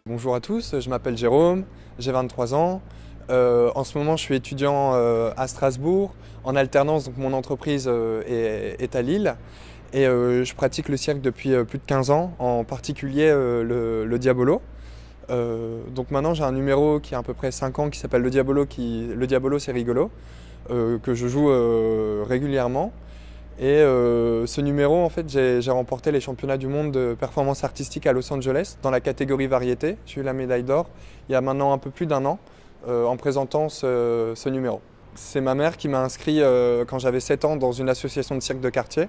Bonjour à tous, je m'appelle Jérôme, j'ai 23 ans. En ce moment, je suis étudiant à Strasbourg en alternance, donc mon entreprise est à Lille. Et je pratique le cirque depuis plus de 15 ans, en particulier le Diabolo. Donc maintenant, j'ai un numéro qui a à peu près 5 ans qui s'appelle le Diabolo. Le Diabolo, c'est rigolo, que je joue régulièrement. Et ce numéro, en fait, j'ai remporté les championnats du monde de performance artistique à Los Angeles dans la catégorie variété. J'ai eu la médaille d'or il y a maintenant un peu plus d'un an en présentant ce numéro. C'est ma mère qui m'a inscrit quand j'avais 7 ans dans une association de cirque de quartier.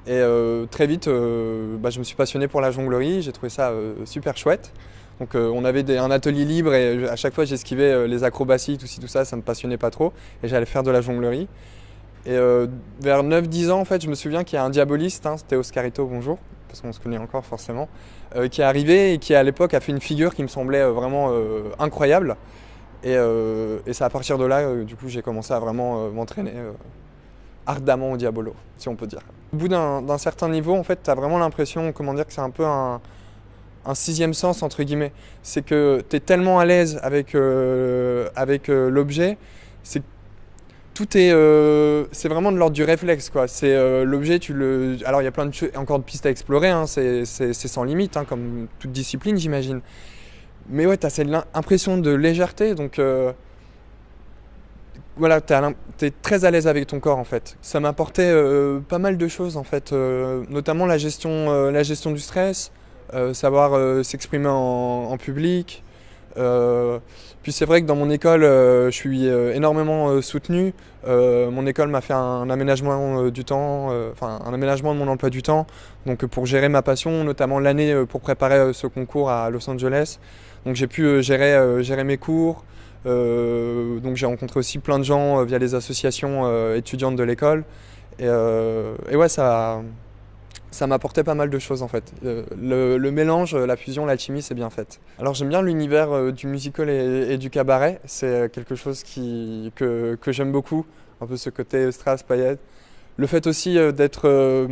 Et très vite, je me suis passionné pour la jonglerie, j'ai trouvé ça super chouette. Donc on avait un atelier libre et à chaque fois j'esquivais les acrobaties, tout ça, ça me passionnait pas trop. Et j'allais faire de la jonglerie. Et vers 9-10 ans, en fait, je me souviens qu'il y a un diaboliste, c'était Oscarito, bonjour, parce qu'on se connaît encore forcément, qui est arrivé et qui à l'époque a fait une figure qui me semblait vraiment incroyable. Et c'est à partir de là, du coup, j'ai commencé à vraiment m'entraîner ardemment au Diabolo, si on peut dire. Au bout d'un certain niveau, en fait, tu as vraiment l'impression, comment dire, que c'est un peu un sixième sens, entre guillemets. C'est que tu es tellement à l'aise avec l'objet, c'est c'est vraiment de l'ordre du réflexe, quoi. C'est l'objet, alors il y a plein de choses, encore de pistes à explorer, c'est sans limite, comme toute discipline, j'imagine. Mais ouais, tu as cette impression de légèreté, donc voilà, t'es très à l'aise avec ton corps, en fait. Ça m'apportait pas mal de choses, en fait, notamment la gestion du stress, savoir s'exprimer en public. Puis c'est vrai que dans mon école, je suis énormément soutenu. Mon école m'a fait un aménagement du temps, un aménagement de mon emploi du temps, donc pour gérer ma passion, notamment l'année pour préparer ce concours à Los Angeles. Donc j'ai pu gérer mes cours. Donc j'ai rencontré aussi plein de gens via les associations étudiantes de l'école. Et ouais, ça m'apportait pas mal de choses en fait. Le mélange, la fusion, l'alchimie, c'est bien fait. Alors j'aime bien l'univers du musical et du cabaret. C'est quelque chose que j'aime beaucoup. Un peu ce côté strass, paillettes. Le fait aussi d'être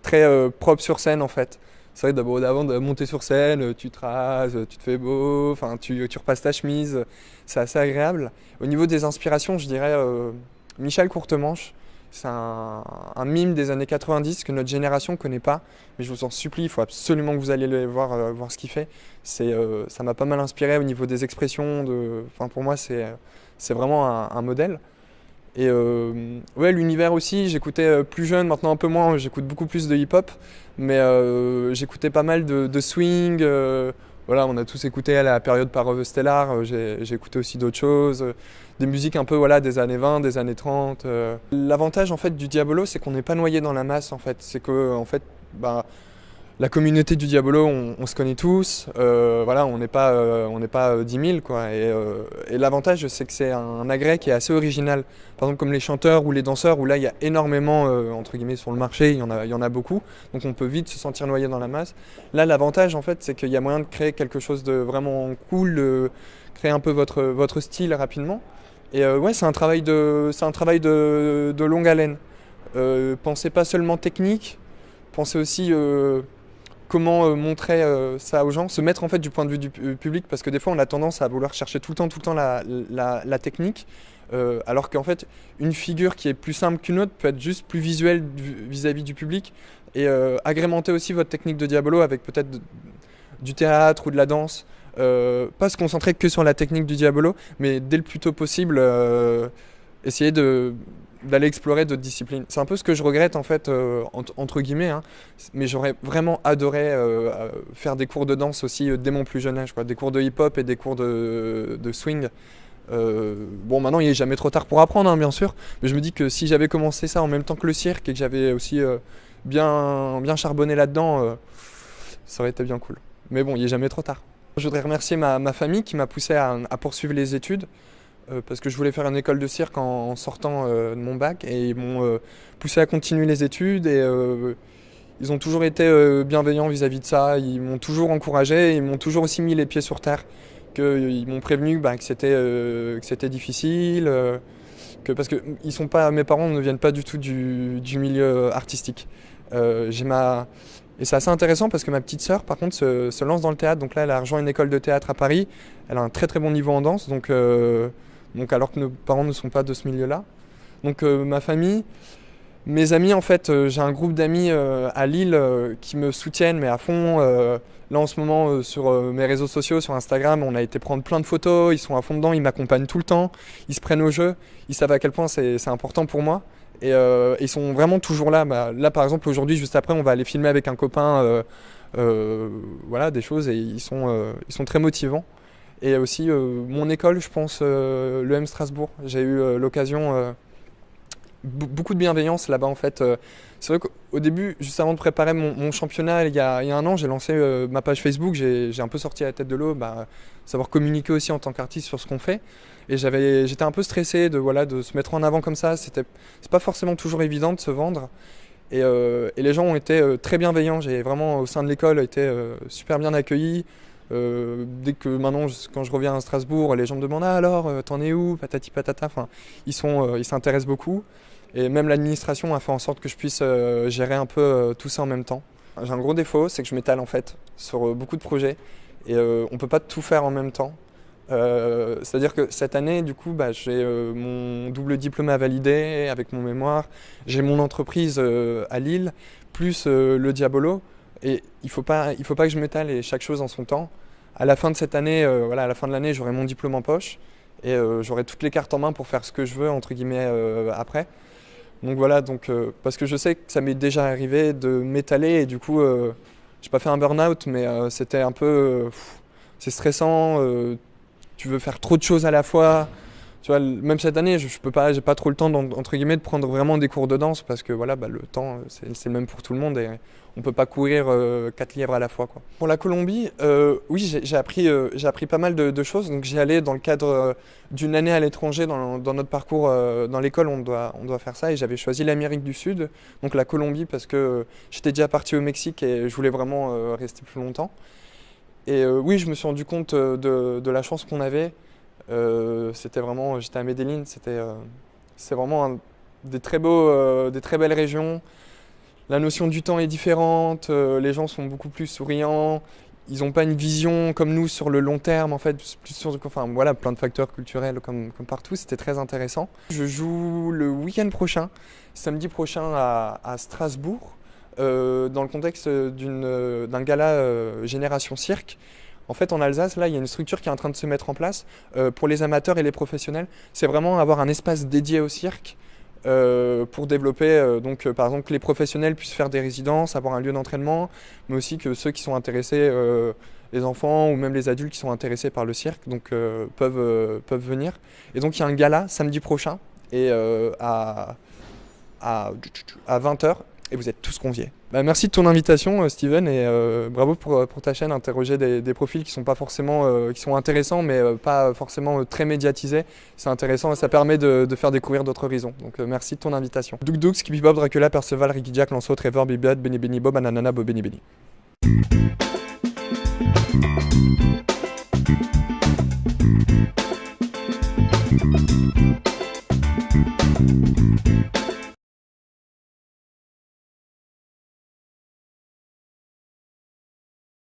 très propre sur scène en fait. C'est vrai d'avant de monter sur scène, tu te rases, tu te fais beau, tu repasses ta chemise. C'est assez agréable. Au niveau des inspirations, je dirais Michel Courtemanche. C'est un mime des années 90 que notre génération ne connaît pas, mais je vous en supplie, il faut absolument que vous alliez le voir ce qu'il fait. Ça m'a pas mal inspiré au niveau des expressions. Pour moi, c'est vraiment un modèle. Et ouais, l'univers aussi, j'écoutais plus jeune, maintenant un peu moins, j'écoute beaucoup plus de hip-hop, mais j'écoutais pas mal de swing. Voilà, on a tous écouté à la période Parove Stellar, j'ai écouté aussi d'autres choses, des musiques un peu des années 20, des années 30. L'avantage en fait du Diabolo, c'est qu'on n'est pas noyé dans la masse en fait. C'est que en fait, la communauté du Diabolo, on se connaît tous, voilà, on n'est pas 10 000 quoi. Et l'avantage, c'est que c'est un agrès qui est assez original. Par exemple, comme les chanteurs ou les danseurs, où là il y a énormément entre guillemets sur le marché, il y en a beaucoup, donc on peut vite se sentir noyé dans la masse. Là, l'avantage en fait, c'est qu'il y a moyen de créer quelque chose de vraiment cool, de créer un peu votre style rapidement. Et ouais, c'est un travail de longue haleine. Pensez pas seulement technique, pensez aussi comment montrer ça aux gens, se mettre en fait du point de vue du public, parce que des fois on a tendance à vouloir chercher tout le temps la technique, alors qu'en fait une figure qui est plus simple qu'une autre peut être juste plus visuelle vis-à-vis du public, et agrémenter aussi votre technique de Diabolo avec peut-être du théâtre ou de la danse. Pas se concentrer que sur la technique du Diabolo, mais dès le plus tôt possible essayer d'aller explorer d'autres disciplines. C'est un peu ce que je regrette en fait, entre guillemets, mais j'aurais vraiment adoré faire des cours de danse aussi dès mon plus jeune âge, quoi, des cours de hip-hop et des cours de swing. Bon, maintenant il n'est jamais trop tard pour apprendre, bien sûr, mais je me dis que si j'avais commencé ça en même temps que le cirque et que j'avais aussi bien charbonné là-dedans, ça aurait été bien cool. Mais bon, il n'est jamais trop tard. Je voudrais remercier ma famille qui m'a poussé à poursuivre les études. Parce que je voulais faire une école de cirque en sortant de mon bac, et ils m'ont poussé à continuer les études, et ils ont toujours été bienveillants vis-à-vis de ça, ils m'ont toujours encouragé, ils m'ont toujours aussi mis les pieds sur terre, qu'ils m'ont prévenu que c'était difficile, parce que mes parents ne viennent pas du tout du milieu artistique. Et c'est assez intéressant parce que ma petite sœur, par contre, se lance dans le théâtre. Donc là, elle a rejoint une école de théâtre à Paris. Elle a un très très bon niveau en danse, donc alors que nos parents ne sont pas de ce milieu-là. Donc ma famille, mes amis, en fait, j'ai un groupe d'amis à Lille qui me soutiennent, mais à fond. Là, en ce moment, sur mes réseaux sociaux, sur Instagram, on a été prendre plein de photos. Ils sont à fond dedans, ils m'accompagnent tout le temps. Ils se prennent au jeu. Ils savent à quel point c'est important pour moi. Et ils sont vraiment toujours là. Là, par exemple, aujourd'hui, juste après, on va aller filmer avec un copain voilà, des choses et ils sont très motivants. Et aussi, mon école, je pense, l'EM Strasbourg. J'ai eu l'occasion, beaucoup de bienveillance là-bas, en fait. C'est vrai qu'au début, juste avant de préparer mon championnat, il y a un an, j'ai lancé ma page Facebook. J'ai un peu sorti la tête de l'eau, savoir communiquer aussi en tant qu'artiste sur ce qu'on fait. Et j'étais un peu stressé de se mettre en avant comme ça. C'est pas forcément toujours évident de se vendre. Et les gens ont été très bienveillants. J'ai vraiment, au sein de l'école, été super bien accueilli. Dès que maintenant, quand je reviens à Strasbourg, les gens me demandent: ah alors, t'en es où? Patati patata. Enfin, ils s'intéressent beaucoup. Et même l'administration a fait en sorte que je puisse gérer un peu tout ça en même temps. J'ai un gros défaut, c'est que je m'étale en fait sur beaucoup de projets. Et on peut pas tout faire en même temps. C'est-à-dire que cette année, du coup, j'ai mon double diplôme à valider avec mon mémoire. J'ai mon entreprise à Lille, plus le Diabolo. Et il faut pas que je m'étale, et chaque chose en son temps. À la fin de cette année, à la fin de l'année, j'aurai mon diplôme en poche. Et j'aurai toutes les cartes en main pour faire ce que je veux, entre guillemets, après. Donc voilà, parce que je sais que ça m'est déjà arrivé de m'étaler. Et du coup, j'ai pas fait un burn-out, mais c'était un peu... c'est stressant. Tu veux faire trop de choses à la fois. Tu vois, même cette année, j'ai pas trop le temps entre guillemets de prendre vraiment des cours de danse parce que voilà, le temps c'est le même pour tout le monde et on peut pas courir 4 lièvres à la fois, quoi. Pour la Colombie, oui, j'ai appris pas mal de choses. Donc j'y allais dans le cadre d'une année à l'étranger dans notre parcours dans l'école, on doit faire ça, et j'avais choisi l'Amérique du Sud, donc la Colombie, parce que j'étais déjà parti au Mexique et je voulais vraiment rester plus longtemps. Et oui, je me suis rendu compte de la chance qu'on avait. J'étais à Medellín, c'est vraiment des très belles régions. La notion du temps est différente, les gens sont beaucoup plus souriants. Ils n'ont pas une vision comme nous sur le long terme, en fait, voilà, plein de facteurs culturels comme partout. C'était très intéressant. Je joue le week-end prochain, samedi prochain à Strasbourg. Dans le contexte d'un gala Génération Cirque. En fait, en Alsace, là, il y a une structure qui est en train de se mettre en place pour les amateurs et les professionnels. C'est vraiment avoir un espace dédié au cirque pour développer, par exemple, que les professionnels puissent faire des résidences, avoir un lieu d'entraînement, mais aussi que ceux qui sont intéressés, les enfants ou même les adultes qui sont intéressés par le cirque, peuvent venir. Et donc, il y a un gala samedi prochain et à 20h. Et vous êtes tous conviés. Merci de ton invitation, Steven, et bravo pour ta chaîne. Interroger des profils qui sont pas forcément, qui sont intéressants, mais pas forcément très médiatisés. C'est intéressant et ça permet de faire découvrir d'autres horizons. Donc merci de ton invitation. Douk Douk, Skippy Bob, Dracula, Perceval, Ricky Jack, Lanceau, Trevor, Bibiad, Benny Benny Bob, Ananana, Bob Benny Benny.